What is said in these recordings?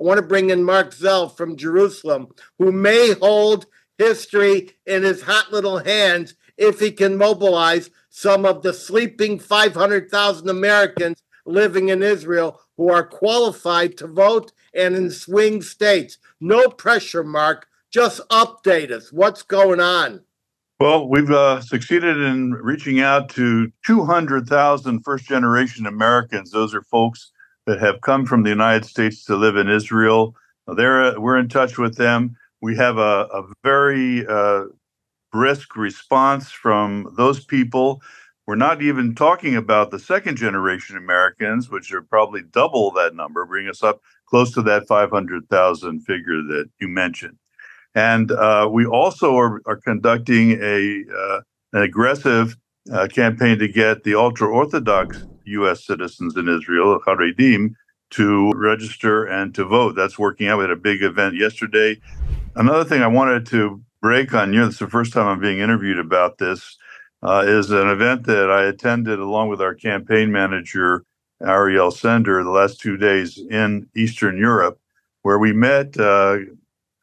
want to bring in Mark Zell from Jerusalem, who may hold history in his hot little hands if he can mobilize some of the sleeping 500,000 Americans living in Israel who are qualified to vote and in swing states. No pressure, Mark. Just update us. What's going on? Well, we've succeeded in reaching out to 200,000 first-generation Americans. Those are folks that have come from the United States to live in Israel. We're in touch with them. We have a very brisk response from those people. We're not even talking about the second-generation Americans, which are probably double that number, bring us up close to that 500,000 figure that you mentioned. And we also are conducting an aggressive campaign to get the ultra-Orthodox U.S. citizens in Israel, Haredim, to register and to vote. That's working out. We had a big event yesterday. Another thing I wanted to break on you, it's the first time I'm being interviewed about this, is an event that I attended along with our campaign manager, Ariel Sender, the last 2 days in Eastern Europe, where we met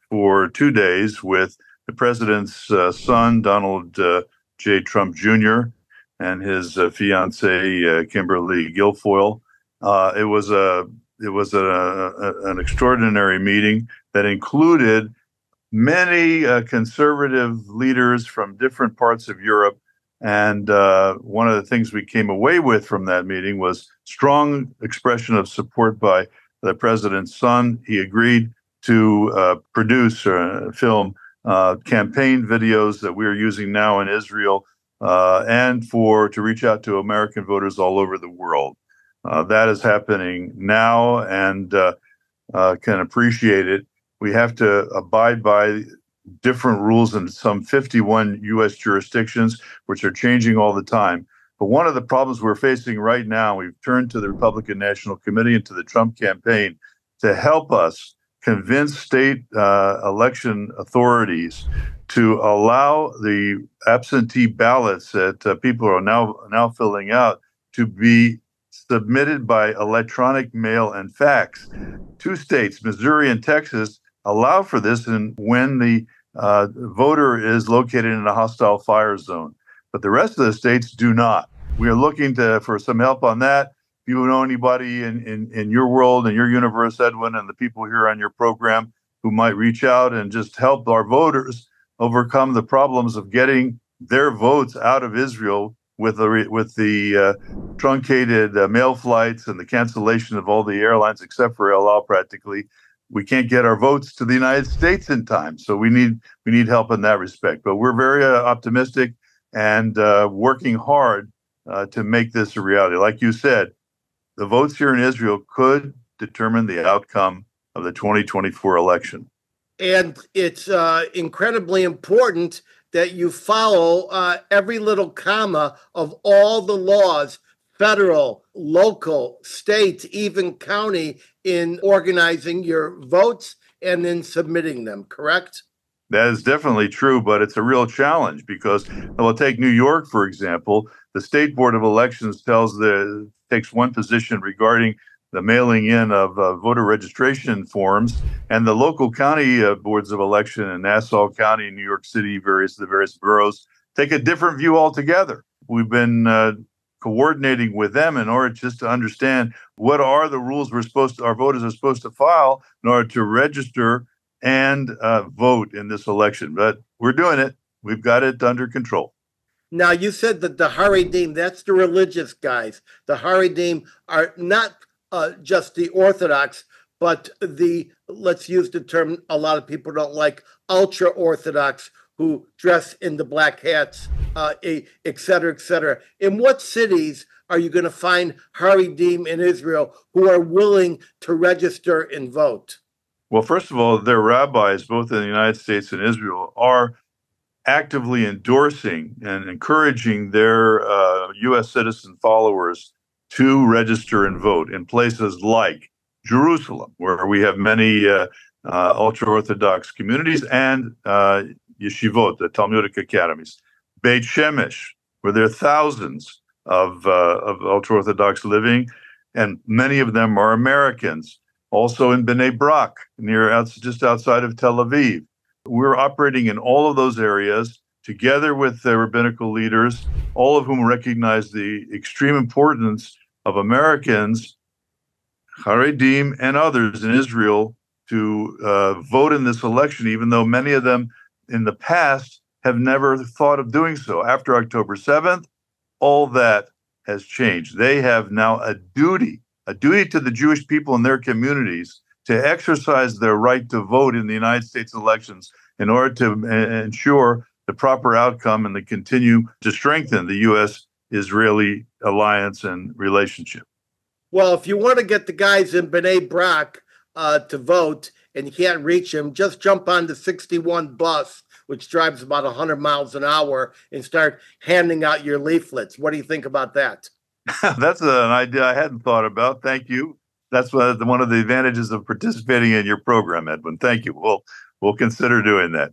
for 2 days with the president's son, Donald J. Trump Jr., and his fiancée, Kimberly Guilfoyle. It was an extraordinary meeting that included many conservative leaders from different parts of Europe. And one of the things we came away with from that meeting was strong expression of support by the president's son. He agreed to produce or film campaign videos that we're using now in Israel and to reach out to American voters all over the world. That is happening now and can appreciate it. We have to abide by different rules in some 51 U.S. jurisdictions, which are changing all the time. But one of the problems we're facing right now, we've turned to the Republican National Committee and to the Trump campaign to help us convince state election authorities to allow the absentee ballots that people are now filling out to be submitted by electronic mail and fax. 2 states, Missouri and Texas, allow for this when the voter is located in a hostile fire zone. But the rest of the states do not. We are looking for some help on that. If you know anybody in your world and your universe, Edwin, and the people here on your program who might reach out and just help our voters overcome the problems of getting their votes out of Israel with the truncated mail flights and the cancellation of all the airlines except for El Al practically, we can't get our votes to the United States in time. So we need help in that respect. But we're very optimistic and working hard to make this a reality. Like you said, the votes here in Israel could determine the outcome of the 2024 election. And it's incredibly important that you follow every little comma of all the laws, federal, local, state, even county, in organizing your votes and in submitting them, correct? That is definitely true, but it's a real challenge because, we'll take New York, for example. The State Board of Elections takes one position regarding the mailing in of voter registration forms, and the local county boards of election in Nassau County, New York City, the various boroughs take a different view altogether. We've been coordinating with them in order just to understand what are the rules our voters are supposed to file in order to register and vote in this election. But we're doing it. We've got it under control. Now, you said that the Haredim, that's the religious guys. The Haredim are not just the Orthodox, but let's use the term a lot of people don't like, ultra-Orthodox, who dress in the black hats, et cetera, et cetera. In what cities are you going to find Haredim in Israel who are willing to register and vote? Well, first of all, their rabbis, both in the United States and Israel, are actively endorsing and encouraging their U.S. citizen followers to register and vote in places like Jerusalem, where we have many ultra-Orthodox communities, and yeshivot, the Talmudic academies. Beit Shemesh, where there are thousands of ultra-Orthodox living, and many of them are Americans. also in Bnei Brak, just outside of Tel Aviv. We're operating in all of those areas together with the rabbinical leaders, all of whom recognize the extreme importance of Americans, Haredim, and others in Israel to vote in this election, even though many of them in the past have never thought of doing so. After October 7th, all that has changed. They have now a duty to the Jewish people in their communities to exercise their right to vote in the United States elections in order to ensure the proper outcome and to continue to strengthen the U.S.-Israeli alliance and relationship. Well, if you want to get the guys in Bnei Brak to vote and you can't reach them, just jump on the 61 bus, which drives about 100 miles an hour, and start handing out your leaflets. What do you think about that? That's an idea I hadn't thought about. Thank you. That's one of the advantages of participating in your program, Edwin. Thank you. We'll consider doing that.